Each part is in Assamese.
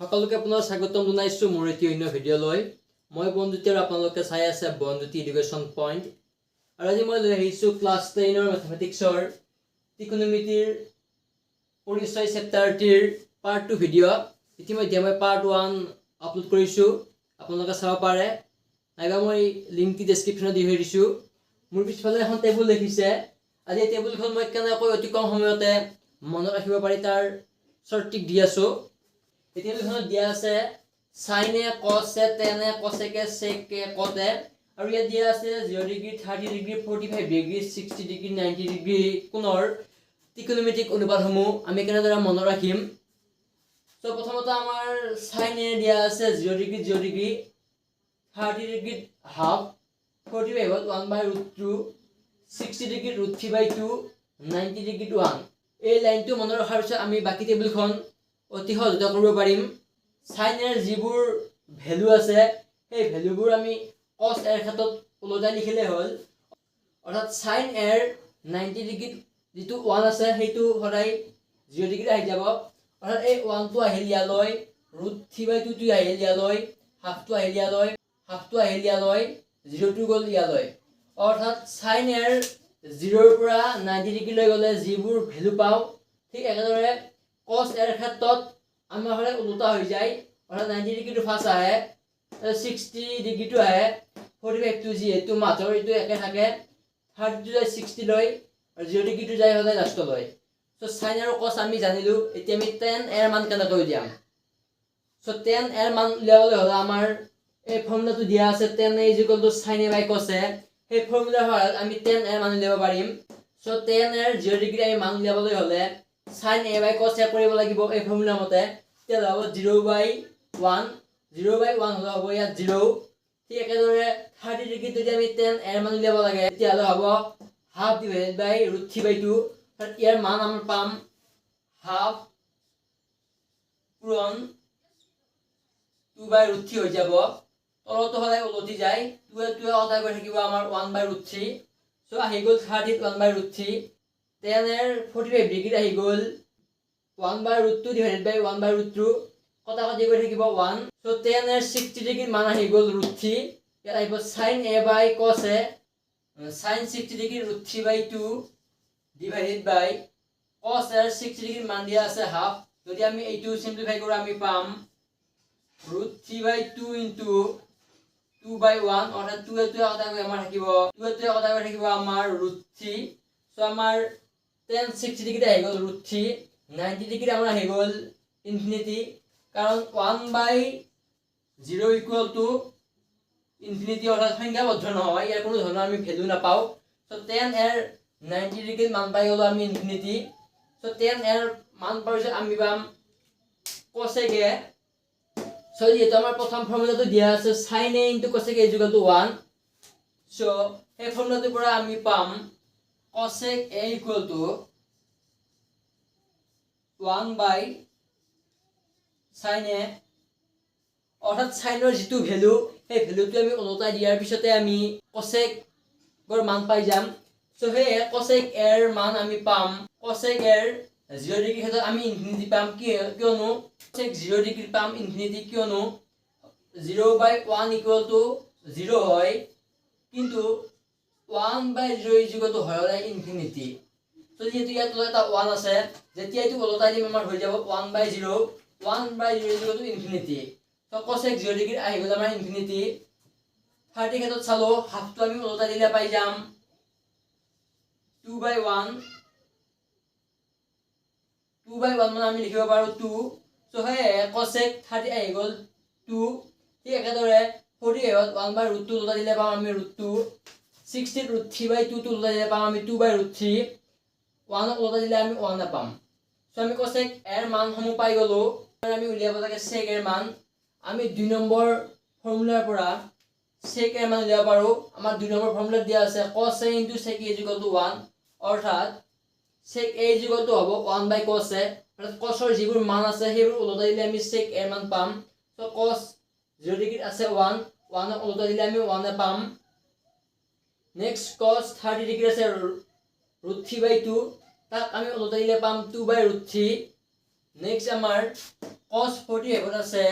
সকলোকে পুনৰ স্বাগতম জনাইছোঁ মোৰ এটি অন্য ভিডিঅ'লৈ। মই বন্ধুত্ব আৰু আপোনালোকে চাই আছে বন্ধুত্ব এডুকেশ্যন পইণ্ট। আৰু আজি মই লৈ আহিছোঁ ক্লাছ 10ৰ মেথমেটিক্সৰ ত্ৰিকোণমিতিৰ পৰিচয় চেপ্টাৰটিৰ পাৰ্ট 2 ভিডিঅ'। ইতিমধ্যে মই পাৰ্ট 1 আপলোড কৰিছোঁ, আপোনালোকে চাব পাৰে, নাইবা মই লিংকটি ডেছক্ৰিপশ্যনত দি থৈ দিছোঁ। মোৰ পিছফালে এখন টেবুল দেখিছে। আজি এই টেবুলখন মই কেনেকৈ অতি কম সময়তে মনত ৰাখিব পাৰি তাৰ চৰ্টিক দি আছোঁ। এই টেবুলখনত দিয়া আছে সাইনে, কছে, টেনে, কছেকে, সেকে, কটে, আৰু ইয়াত দিয়া আছে 0 degree, 30 degree, 45 degree, 60 degree, 90 degree কোণৰ ত্ৰিকোণমিতিক অনুপাতসমূহ আমি কেনেদৰে মনত ৰাখিম। তো প্ৰথমতে আমাৰ সাইনে দিয়া আছে 0 ডিগ্ৰী 0 ডিগ্ৰী, 30 ডিগ্ৰীত হাফ, 45ত 1/√2, 60 ডিগ্ৰীত √3/2, 90 ডিগ্ৰীত 1। এই লাইনটো মনত ৰখাৰ পিছত আমি বাকী টেবুলখন অতি সহজতে কৰিব পাৰিম। সাইনৰ যিবোৰ ভ্যালু আছে সেই ভ্যালুবোৰ আমি cos এৰ ক্ষেত্ৰত ওলটাই লিখিলে হ'ল। অৰ্থাৎ sin এৰ 90 ডিগ্ৰীত যিটো 1 আছে সেইটো সদায় 0 ডিগ্ৰীত আহি যাব। অৰ্থাৎ এই 1টো আহিল ইয়ালৈ, √3/2 টো আহিল ইয়ালৈ, হাফটো আহিল ইয়ালৈ, হাফটো আহিল ইয়ালৈ, 0টো গ'ল ইয়ালৈ। অৰ্থাৎ sin এৰ 0ৰ পৰা 90 ডিগ্ৰীলৈ গ'লে যিবোৰ ভ্যালু পাওঁ, ঠিক একেদৰে cos এৰ ক্ষেত্ৰত আমাৰ হ'লে ওলোটা হৈ যায়। অৰ্থাৎ 90 ডিগ্ৰীটো ফাৰ্ষ্ট আহে, 60 ডিগ্ৰীটো আহে, 45টো যিহেতু মাত্ৰ এইটো একে থাকে, 30টো যায় 60 লৈ, আৰু 0 ডিগ্ৰীটো যায় সদায় লাষ্টলৈ। সো sin আৰু cos আমি জানিলোঁ। এতিয়া আমি tan এৰ মান কেনেকৈ উলিয়াম। সো tan এৰ মান উলিয়াবলৈ হ'লে আমাৰ এই ফৰ্মুলাটো দিয়া আছে tan a = sin a / cos a। সেই ফৰ্মুলাৰ সহায়ত আমি tan এৰ মান উলিয়াব পাৰিম। সো tan এৰ 0 ডিগ্ৰী আমি মান উলিয়াবলৈ হ'লে sin a / cos a কৰিব লাগিব এই ফৰ্মুলা মতে। তেতিয়া হ'ব 0/1, 0/1 হ'লে হ'ব ইয়াত 0। ঠিক একেদৰে 30 ডিগ্ৰীত যদি আমি tan এৰ মান উলিয়াব লাগে তেতিয়াহ'লে হ'ব হাফ ডিভাইডেড বাই √3/2। ইয়াৰ মান আমি পাম হাফ পূৰণ 2/√3 হৈ যাব। তলতো সদায় ওলটি যায়, 2 এ সদায় গৈ থাকিব আমাৰ 1/√3। সো আহি গ'ল 30ত 1/√3। tan এৰ 45 ডিগ্ৰীত আহি গ'ল 1/√2 ডিভাইডেড বাই 1/√2, কটাকটি গৈ থাকিব 1। সো tan এৰ 60 ডিগ্ৰীত মান আহি গ'ল √3। ইয়াত আহিব sin a / cos a, sin 60 degree √3/2 divided by cos এৰ 60 ডিগ্ৰীত মান দিয়া আছে হাফ। যদি আমি এইটো সিম্পলিফাই কৰো আমি পাম √3/2 ইনটু 2/1। অৰ্থাৎ 2 এ সদায় গৈ আমাৰ থাকিব, 2 এ সদায় গৈ থাকিব আমাৰ √3। সো আমাৰ tan 60 ডিগ্ৰীত আহি গ'ল √3, 90 ডিগ্ৰীত আমাৰ আহি গ'ল ইনফিনিটি, কাৰণ 1/0 = ইনফিনিটি, অৰ্থাৎ সংখ্যাবদ্ধ নহয়, ইয়াৰ কোনো ধৰণৰ আমি ভ্যালু নাপাওঁ। সো tan এৰ 90 ডিগ্ৰীত মান পাই গ'লো আমি ইনফিনিটি। সো tan এৰ মান পোৱাৰ পিছত আমি পাম cosec a। সো যিহেতু আমাৰ প্ৰথম ফৰ্মুলাটো দিয়া আছে sin a * cosec a = 1। So এই ফৰ্মুলাটোৰ পৰা আমি পাম cosec a = 1/sin a। অৰ্থাৎ সাইনৰ যিটো ভ্যালু সেই ভ্যালুটো আমি ওলটাই দিয়াৰ পিছতে আমি cosec ৰ মান পাই যাম। সো সেই cosec এৰ মান আমি পাম, cosec এৰ 0 ডিগ্ৰী ক্ষেত্ৰত আমি ইনফিনিটি পাম, কিয়নো cosec 0 ডিগ্ৰী পাম ইনফিনিটি, কিয়নো 0/1 = 0 হয়, কিন্তু 1/0 হয় ইনফিনিটি। তো যেহেতু ইয়াত এটা 1 আছে, যেতিয়া এইটো ওলটাই দিম আমাৰ হৈ যাব 1/0, 1/0 = ইনফিনিটি। তো cosec 0 ডিগ্ৰী আহি গ'ল আমাৰ ইনফিনিটি। 30 ক্ষেত্ৰত চালো, হাফটো আমি ওলটাই দিলে পাই যাম 2/1, 2/1 মানে আমি লিখিব পাৰো 2। সো হে cosec 30 আহি গ'ল 2। ঠিক একেদৰে 45ত 1/√2 ওলটাই দিলে পাম আমি √2, 60ত √3/2 টো ওলটাই দিলে পাম আমি 2/√3, 1 ওলটাই দিলে আমি 1 পাম। সো আমি cosec এৰ মানসমূহ পাই গ'লো। আমি উলিয়াব লাগে sec এৰ মান। আমি 2 নম্বৰ ফৰ্মুলাৰ পৰা sec এৰ মান উলিয়াব পাৰো। আমাৰ 2 নম্বৰ ফৰ্মুলাত দিয়া আছে cos a * sec a = 1। অৰ্থাৎ sec a = হ'ব 1/cos a। অৰ্থাৎ cos ৰ যিবোৰ মান আছে সেইবোৰ ওলটাই দিলে আমি sec এৰ মান পাম। সো cos 0 ডিগ্ৰীত আছে 1, 1 ওলটাই দিলে আমি 1 পাম। নেক্সট cos 30 ডিগ্ৰী আছে √3/2, তাক আমি ওলটাই দিলে পাম 2/√3, নেক্সট আমাৰ cos 45 আছে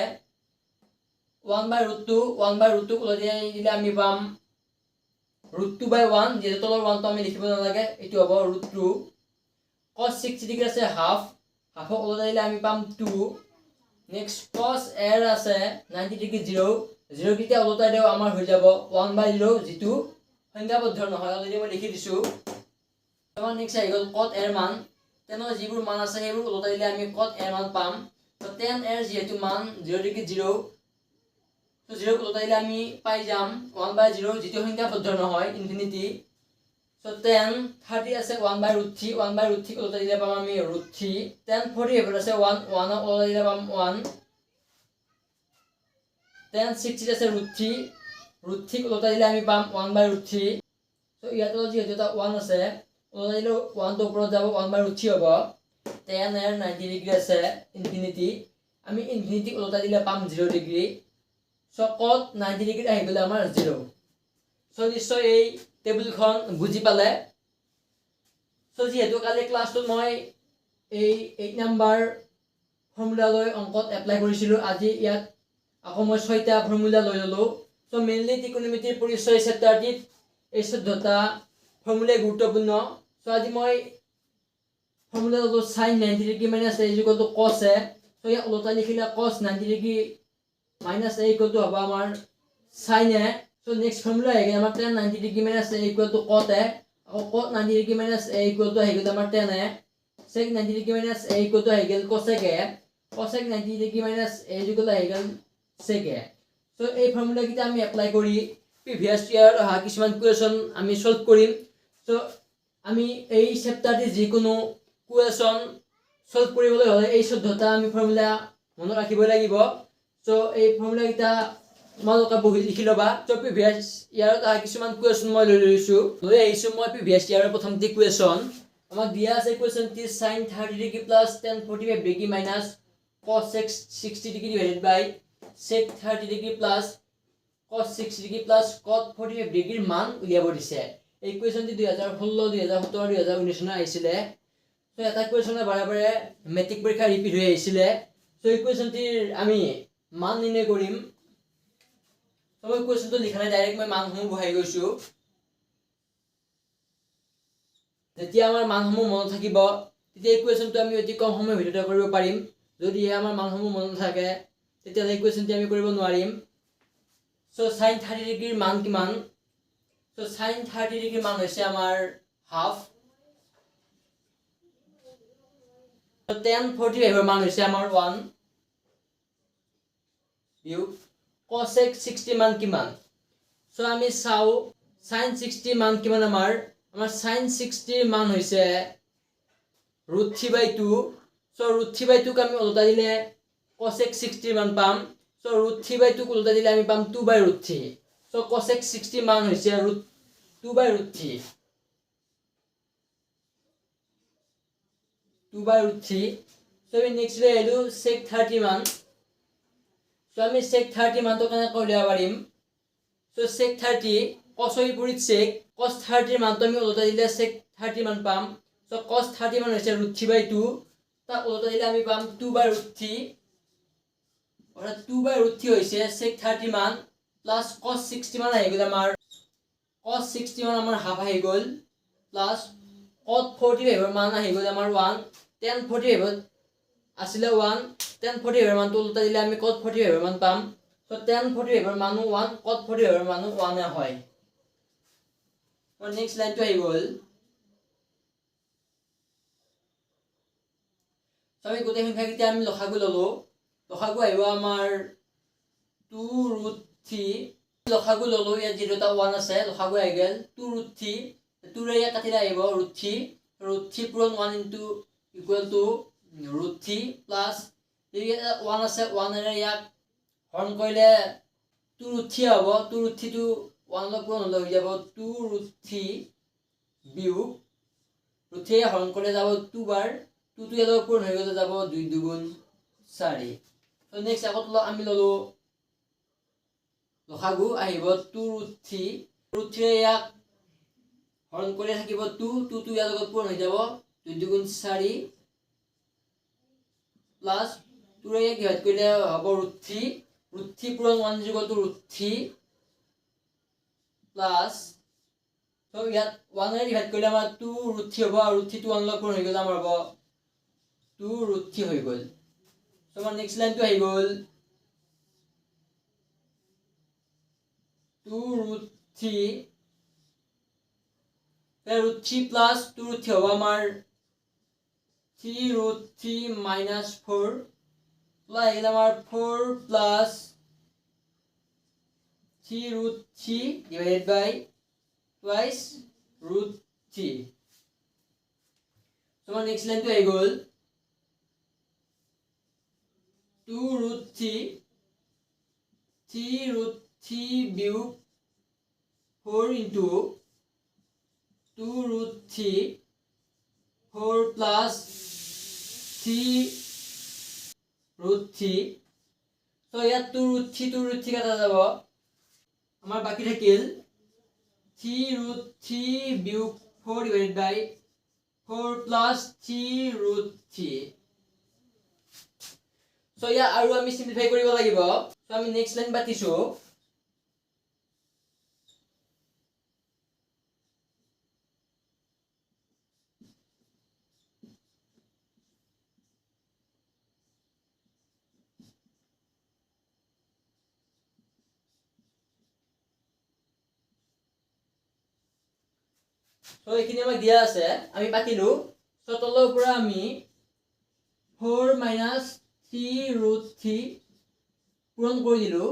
1/√2 1/√2 ওলাই দিলে আমি পাম √2/1 যেহেতু তলৰ 1 টো আমি লিখিব নালাগে এটো হ'ব √2 cos 60 ডিগ্ৰী আছে হাফ হাফক ওলাই দিলে আমি পাম 2 নেক্সট cos r আছে 90 ডিগ্ৰী 0 0 কিটা ওলাই দিও আমাৰ হৈ যাব 1/0 যেটো সংখ্যাবদ্ধ নহয় অলৰেডি মই লিখি দিছো আমাৰ নেক্সট আহি গল cot r মান তেনে যিবোৰ মান আছে সেইবোৰ ওলাই দিলে আমি cot r মান পাম তো tan r যেহেতু মান 0 ডিগ্ৰী 0 তো 0 ওলাই দিলে আমি পাই যাম 1/0 যেটো সংখ্যাবদ্ধ নহয় ইনফিনিটি so tan 30 আছে 1/√3 1/√3 ওলাই দিলে পাম আমি √3 tan 40 আছে 1 1 ওলাই দিলে পাম 1 tan 60 আছে √3 ওলাই দিলে আমি পাম 1/√3 so ইয়াত যেহেতু এটা 1 আছে ওলাই দিলে 1 টো ওপৰত যাব 1/√3 হ'ব tan r 90 ডিগ্ৰী আছে ইনফিনিটি আমি ইনফিনিটি ওলাই দিলে পাম 0 ডিগ্ৰী so cot 90 ডিগ্ৰী আহি গলে আমাৰ 0 so নিশ্চয় এই টেবুলখন বুজি পালে so যেহেতু কালি ক্লাছটো মই এই 8 নম্বৰ ফৰ্মুলা লৈ অংকত এপ্লাই কৰিছিলো আজি ইয়াত আকৌ মই 6টা ফৰ্মুলা লৈ ললো so মেইনলি ত্ৰিকোণমিতিৰ পৰিচয় চেপ্টাৰটিত এই 14টা ফৰ্মুলা গুৰুত্বপূৰ্ণ so আজি মই ফৰ্মুলা ললো sin 90 degree - a = cos a so ইয়াত ওলটা লিখিলে cos 90 ডিগ্ৰী - a = হ'ব আমাৰ sin a so next formula আহি গেল আমাৰ tan 90 degree - a = cot a আকৌ cot 90 ডিগ্ৰী - a = আহি গেল আমাৰ tan a sec 90 degree - a = আহি গেল cosec a cosec 90 degree - a = আহি গেল sec a so এই ফৰ্মুলা কিটা আমি এপ্লাই কৰি প্ৰিভিয়াস ইয়াৰ অহা কিছুমান কোৱেশ্চন আমি সলভ কৰিম so আমি এই চেপ্টাৰটি যিকোনো কোৱেশ্চন সলভ কৰিবলৈ হলে এই 14টা আমি ফৰ্মুলা মনত ৰাখিব লাগিব so এই ফৰ্মুলা কিটা তোমালোকে বহি লিখি লবা so প্ৰিভিয়াস ইয়াৰ অহা কিছুমান কোৱেশ্চন মই লৈ আহিছো মই প্ৰিভিয়াস ইয়াৰ প্ৰথমটি কোৱেশ্চন আমাক দিয়া আছে কোৱেশ্চনটি sin 30 degree + tan 45 degree - cos 60 degree / sec 30 degree + cos 60 degree + cot 45 ডিগ্ৰীৰ মান উলিয়াব দিছে এই কোৱেশ্চনটি 2016 2017 2019 চনত আহিছিল so এটা কোৱেশ্চন বাৰে বাৰে মেট্ৰিক পৰীক্ষা ৰিপিট হৈ আহিছিল so এই কোৱেশ্চনটিৰ আমি মান নিৰ্ণয় কৰিম so মই কোৱেশ্চনটো লিখা নাই ডাইৰেক্ট মই মানসমূহ বহাই গৈছো যেতিয়া আমাৰ মানসমূহ মনত থাকিব তেতিয়া এই কোৱেশ্চনটো আমি অতি কম সময়ৰ ভিতৰতে কৰিব পাৰিম যদি আমাৰ মানসমূহ মনত থাকে তেতিয়া এই কোৱেশ্চনটি আমি কৰিব নোৱাৰিম so sin 30 ডিগ্ৰীৰ মান কিমান so sin 30 ডিগ্ৰীৰ মান হৈছে আমাৰ হাফ so tan 45 ৰ মান হৈছে আমাৰ 1 বিয়োগ cosec 60 মান কিমান so আমি চাও sin 60 মান কিমান আমাৰ sin 60 ৰ মান হৈছে √3/2 so √3/2 ক আমি ওলটা দিলে cosec 60 ৰ মান পাম so √3/2 ক ওলটা দিলে আমি পাম 2/√3 so cosec 60 মান হৈছে √2/√3 so we next লৈ আহিলো sec 30 মান so আমি sec 30 মানটো কেনেকৈ উলিয়াব পাৰিম so sec 30 cos ৰ বিপৰীত sec cos 30 ৰ মানটো আমি ওলটা দিলে sec 30 মান পাম so cos 30 মান হৈছে √3/2 তাক ওলটা দিলে আমি পাম 2/√3 অৰ্থাৎ 2/√3 হৈছে sec 30 মান প্লাস cos 60 মান আহি গ'ল আমাৰ cos 60 মান আমাৰ হাফ আহি গ'ল প্লাস cot 45 ৰ মান আহি গ'ল আমাৰ 1 tan 45 আসলে 1 tan 45 ৰ মানটো উল্টা দিলে আমি cot 45 ৰ মান পাম so tan 45 ৰ মানো 1 cot 45 ৰ মানো 1 এ হয় और नेक्स्ट लाइन तो आइ गल so আমি গোটেই সংখ্যা কিটা আমি লসাগু ললো লসাগু আইব আমাৰ 2√3 লসাগু ললো ইয়াত যেটা 1 আছে লসাগু আই গেল 2√3 2 ৰে কাটিলে আইব √3 পূৰণ 1 = √3 প্লাস ইয়াত 1 আছে 1 ৰে ইয়াক হৰণ কৰিলে 2√3 হ'ব 2√3 টো 1 লগ পূৰণ হৈ যাব 2√3 বিয়োগ √3 হৰণ কৰিলে যাব 2 বাৰ 2 টো ইয়াত পূৰণ হৈ গলে যাব 2 2 4 তো নেক্সট আগত আমি ললো লসাগু আহিব 2√3 ইয়াক হৰণ কৰি থাকিব 2 টো ইয়াৰ লগত পূৰণ হৈ যাব 2 2 4 প্লাস 2 ৰে ডিভাইড কৰিলে হ'ব √3 √3 পূৰণ 1 = √3 প্লাস তো ইয়াত 1 ৰে ডিভাইড কৰিলে আমাৰ 2 √3 হ'ব আৰু √3 টো 1 লগত পূৰণ হৈ গ'ল আমাৰ হ'ব 2 √3 হৈ গ'ল তো আমাৰ নেক্সট লাইনটো আহি গ'ল 2 √3 √3 plus 2 √3 হ'ব আমাৰ 3 √3 minus 4 প্লাস এগুলো আমার 4 plus 3 √3 divided by twice √3 so our next line to আহি গ'ল 2 √3 3 √3 বিয়োগ 4 into 2 √3 4 plus 3 √3 so ইয়াত 2 √3 কাটা যাব আমাৰ বাকি থাকিল 3 √3 বিয়োগ 4 divided by 4 plus 3 √3 so ইয়া আৰু আমি সিম্পলিফাই কৰিব লাগিব so আমি নেক্সট লাইন পাতিছো so এখিনি আমাক দিয়া আছে আমি পাতিলো so তলৰ পৰা আমি 4 minus 3 √3 পূৰণ কৰি দিলো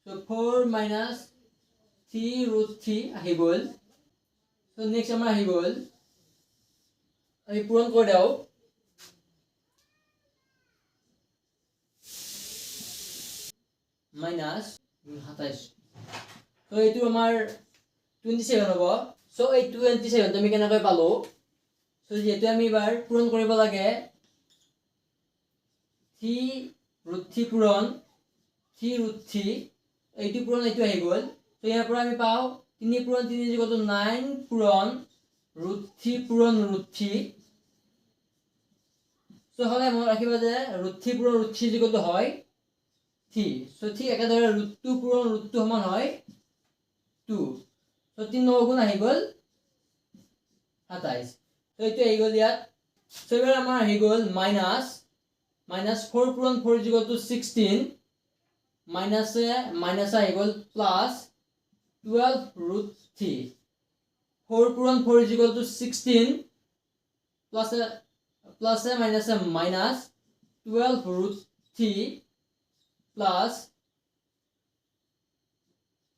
so 4 minus 3 √3 আহি গ'ল so নেক্সট আমাৰ আহি গ'ল আমি পূৰণ কৰি দাও minus 27 so এইটো আমাৰ 27 হ'ব so এই 27 আমি কেনেকৈ পালো so যেটো আমি এবাৰ পূৰণ কৰিব লাগে 3 √3 পূৰণ 3 √3 এইটো পূৰণ এইটো আহি গ'ল so ইয়াৰ পৰা আমি পাও 3 পূৰণ 3 = 9 পূৰণ √3 পূৰণ √3 so হলে মনত ৰাখিবা যে √3 পূৰণ √3 হয় 3 so ঠিক একেদৰে √2 পূৰণ √2 সমান হয় 2 so 3 9 গুণ আহি গ'ল 27 so এইটো আহি গ'ল ইয়াত so এবাৰ আমাৰ আহি গ'ল -4 পূৰণ 4 = 16 মাইনাস আহি গ'ল প্লাস 12 √3 4 পূৰণ 4 = 16 plus minus 12 √3 plus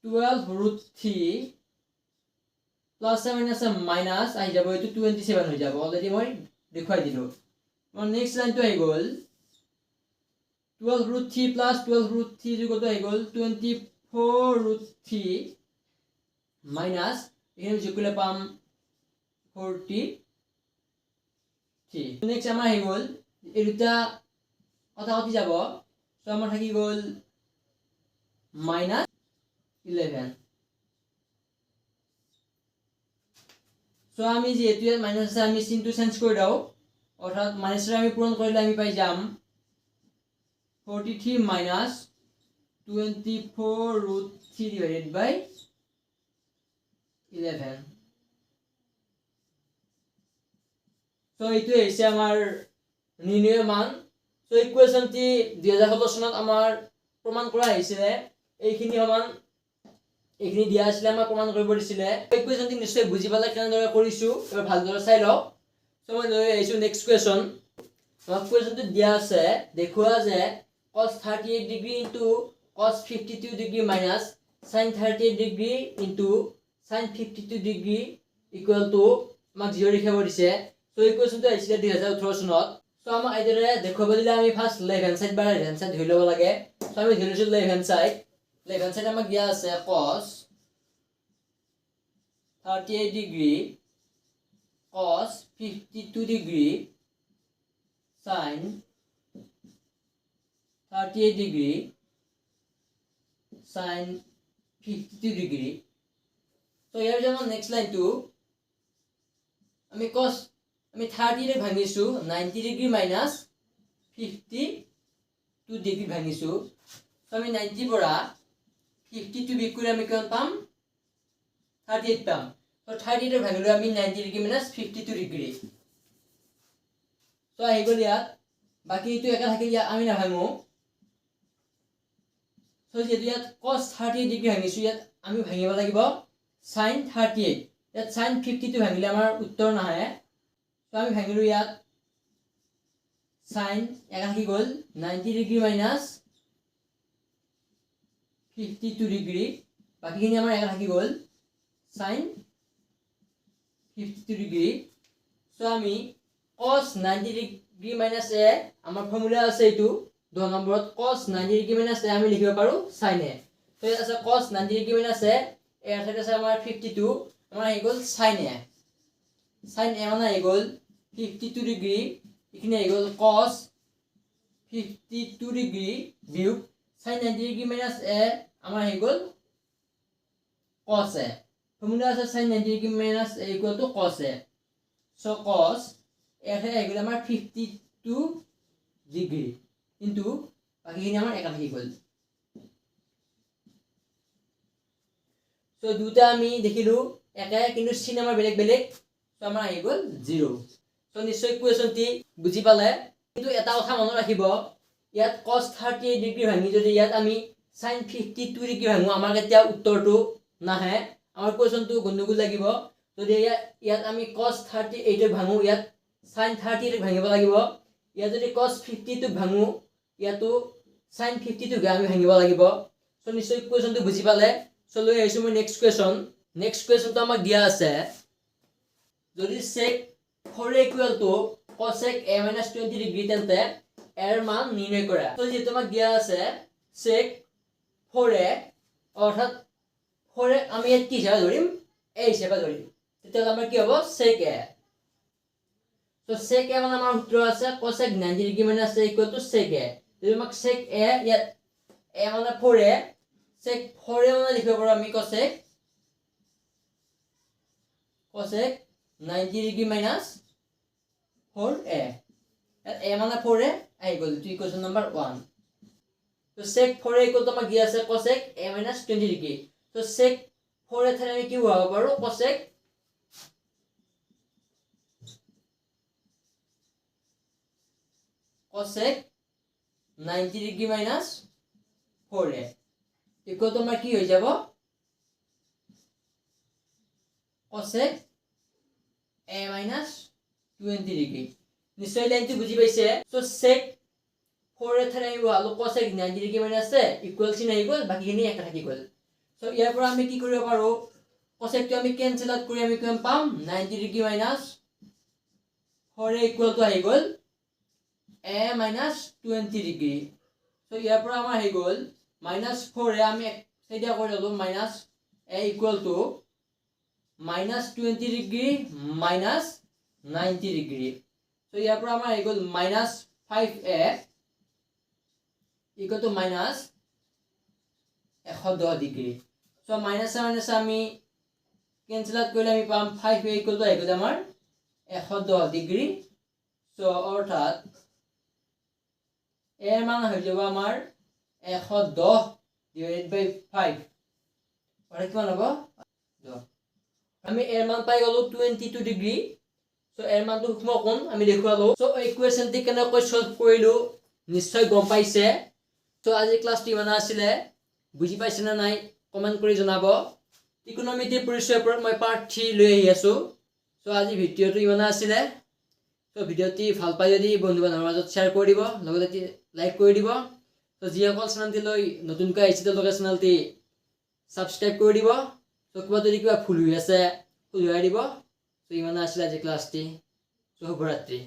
12 √3 plus minus আহি যাব এটো 27 হৈ যাব অলরেডি মই দেখাই দিলো আমাৰ নেক্সট লাইনটো আহি গ'ল 12 √3 plus 12 √3 যোগটো আহি গ'ল 24 √3 minus এখানে যোগ করলে পাম 43 নেক্সট আমাৰ আহি গ'ল এই দুটা কথা কতি যাব so আমাৰ থাকি গ'ল -11 so আমি যেহেতু মাইনাস আছে আমি চিনটো চেঞ্জ কৰি দাও অৰ্থাৎ মাইনাসৰে আমি পূৰণ কৰিলে আমি পাই যাম 43 minus 24 √3 divided by 11 so এইটো হৈছে আমাৰ নিৰ্ণয় মান so ইকুৱেশনটি 2017 চনত আমাৰ প্ৰমাণ কৰা হৈছিলে এইখিনি সমান এইখিনি দিয়া আছিল আমাৰ প্ৰমাণ কৰিব দিছিলে ইকুৱেশনটি নিশ্চয় বুজি পালে কেনেদৰে কৰিছো এবাৰ ভালদৰে চাই লও so মই লৈ আহিছো নেক্সট কোৱেশন আমাৰ কোৱেশনটো দিয়া আছে দেখুৱা যে cos 38 degree into cos 52 degree minus sin 38 degree into sin 52 degree equal to আমাক 0 লিখিব দিছে so ইকুৱেশনটো আহিছিলে 2018 চনত so আমাক আইদৰে দেখুৱাব দিলে আমি ফাৰ্স্ট লেফট হ্যান্ড সাইড বা ৰাইট হ্যান্ড সাইড ধৰি ল'ব লাগে so আমি ধৰিছো লেফট হ্যান্ড সাইড আমাক দিয়া আছে cos 38 degree cos 52 degree sin 38 degree sin 52 degree so ইয়াৰ যেমন নেক্সট লাইনটো আমি cos আমি 30 ৰে ভাঙিছো 90 degree minus 52 ডিগ্ৰী ভাঙিছো সো আমি 90 পৰা 52 বিয়োগ কৰি আমি কিমান পাম 38 পাম সো 38 ভাঙিলে আমি 90 ডিগ্ৰী minus 52 ডিগ্ৰী সো আহি গ'ল ইয়াত বাকি এইটো একা থাকি ইয়া আমি নাভাঙো সো যেটো ইয়াত cos 38 ডিগ্ৰী ভাঙিছো ইয়াত আমি ভাঙিব লাগিব sin 38 ইয়াত sin 52 ভাঙিলে আমাৰ উত্তৰ নাহে সো আমি ভাঙিলো ইয়াত sin একা থাকি গ'ল 90 ডিগ্ৰী minus 52 ডিগ্ৰী বাকিখিনি আমাৰ একা থাকি গ'ল sin 52 ডিগ্ৰী সো আমি cos 90 ডিগ্ৰী minus a আমাৰ ফৰ্মুলা আছে এইটো 2 নম্বৰত cos 90 ডিগ্ৰী minus a আমি লিখিব পাৰো sin a তো ইয়াত আছে cos 90 ডিগ্ৰী minus a এৰ সাথে আছে আমাৰ 52 আমাৰ আহি গ'ল sin a মানে আহি গ'ল 52 ডিগ্ৰী এখানে আহি গ'ল cos 52 ডিগ্ৰী বিয়োগ sin 90 ডিগ্ৰী minus a আমাৰ আহি গ'ল cos a ফৰ্মুলা আছে sin 90 degree minus a equal to cos a so cos এখানে আহি গ'ল আমাৰ 52 ডিগ্ৰী কিন্তু বাকিখিনি আমাৰ একা থাকি গ'ল সো দুটা আমি দেখিলো একা কিন্তু চিন আমাৰ বেলেগ বেলেগ সো আমাৰ আহি গ'ল 0 সো নিশ্চয় কোৱেশ্যনটি বুজি পালে কিন্তু এটা কথা মনত ৰাখিব ইয়াত cos 38 ডিগ্ৰী ভাঙি যদি ইয়াত আমি sin 52 ডিগ্ৰী ভাঙো আমাৰ কেতিয়া উত্তৰটো নাহে আমাৰ কোৱেশ্যনটো গণ্ডগোল লাগিব যদি ইয়াত আমি cos 38 ভাঙো ইয়াত sin 38 ভাঙিব লাগিব ইয়াত যদি cos 52 ভাঙো ইয়াতো sin 52 কে আমি ভাঙিব লাগিব সো নিশ্চয় কোৱেশ্যনটো বুজি পালে সো লৈ আহিছো মই নেক্সট কোৱেশ্যনটো আমাক দিয়া আছে যদি sec 4 equal to cosec a minus 20 degree তেন্তে এৰ মান নিৰ্ণয় কৰা তো যেটো আমাক দিয়া আছে sec 4a অর্থাৎ 4 আমি এত কি হিসাবে ধরিম a হিসাবে ধরিম তেতিয়ালে আমাৰ কি হ'ব sec a তো sec a মানে আমাৰ সূত্ৰ আছে cosec 90 degree minus a equal to sec a যদি আমাক sec a ইয়াত a মানে 4a sec 4a মানে লিখিব পাৰো আমি cosec 90 degree minus 4a a মানে 4a আহি গ'ল to equation number 1 তো sec 4a equal to আমাক দিয়া আছে cosec a minus 20 ডিগ্ৰী তো sec 4a ঠাইত আমি কি হ'ব পাৰো cosec 90 degree minus 4a equal to আমাৰ কি হৈ যাব cosec a minus 20 ডিগ্ৰী নিশ্চয় লাইনটো বুজি পাইছে সো sec 4 এ ঠাই আহিব আলো cosec 90 degree minus a equal চিন আহি গ'ল বাকিখিনি একা থাকি গ'ল সো ইয়াৰ পৰা আমি কি কৰিব পাৰো cosec টো আমি কেনসেল আউট কৰি আমি কিমান পাম 90 degree minus 4 a equal to আহি গ'ল a minus 20 ডিগ্ৰী সো ইয়াৰ পৰা আমাৰ আহি গ'ল minus 4 a আমি সেইটা কৰি ললো minus a equal to minus 20 degree minus 90 degree so ইয়াৰ পৰা আমাৰ আহি গ'ল minus 5a equal to minus 110 degree so minus আমি cancel out কৰিলে আমি পাম 5a equal to আহি গ'ল আমাৰ 110 ডিগ্ৰী so অৰ্থাৎ a মান হৈ যাব আমাৰ 110 divided by 5 অৰ্থাৎ কিমান হ'ব 10 আমি a মান পাই গলো 22 ডিগ্ৰী so এৰ মানটো সূক্ষ্ম কোণ আমি দেখুৱালো so ইকুৱেশ্যনটি কেনেকৈ সলভ কৰিলো নিশ্চয় গম পাইছে so আজি ক্লাছটি মানে আছিল বুজি পাইছে না নাই কমেন্ট কৰি জনাব ইকোনমিটিৰ পৰিচয়ৰ পৰা মই পাৰ্ট 3 লৈ আহি আছো so আজি ভিডিওটো ইমানে আছিল so ভিডিওটি ভাল পাই যদি বন্ধু বান্ধৱৰ মাজত শ্বেয়াৰ কৰি দিব লগতে লাইক কৰি দিব so যিসকল চেনেলটি লৈ নতুনকৈ আহিছে তেওঁলোকে চেনেলটি সাবস্ক্ৰাইব কৰি দিব so কিবা ভুল হৈ আছে শুধৰাই দিব so ইমানে আছিল আজি ক্লাছটি শুভৰাত্ৰি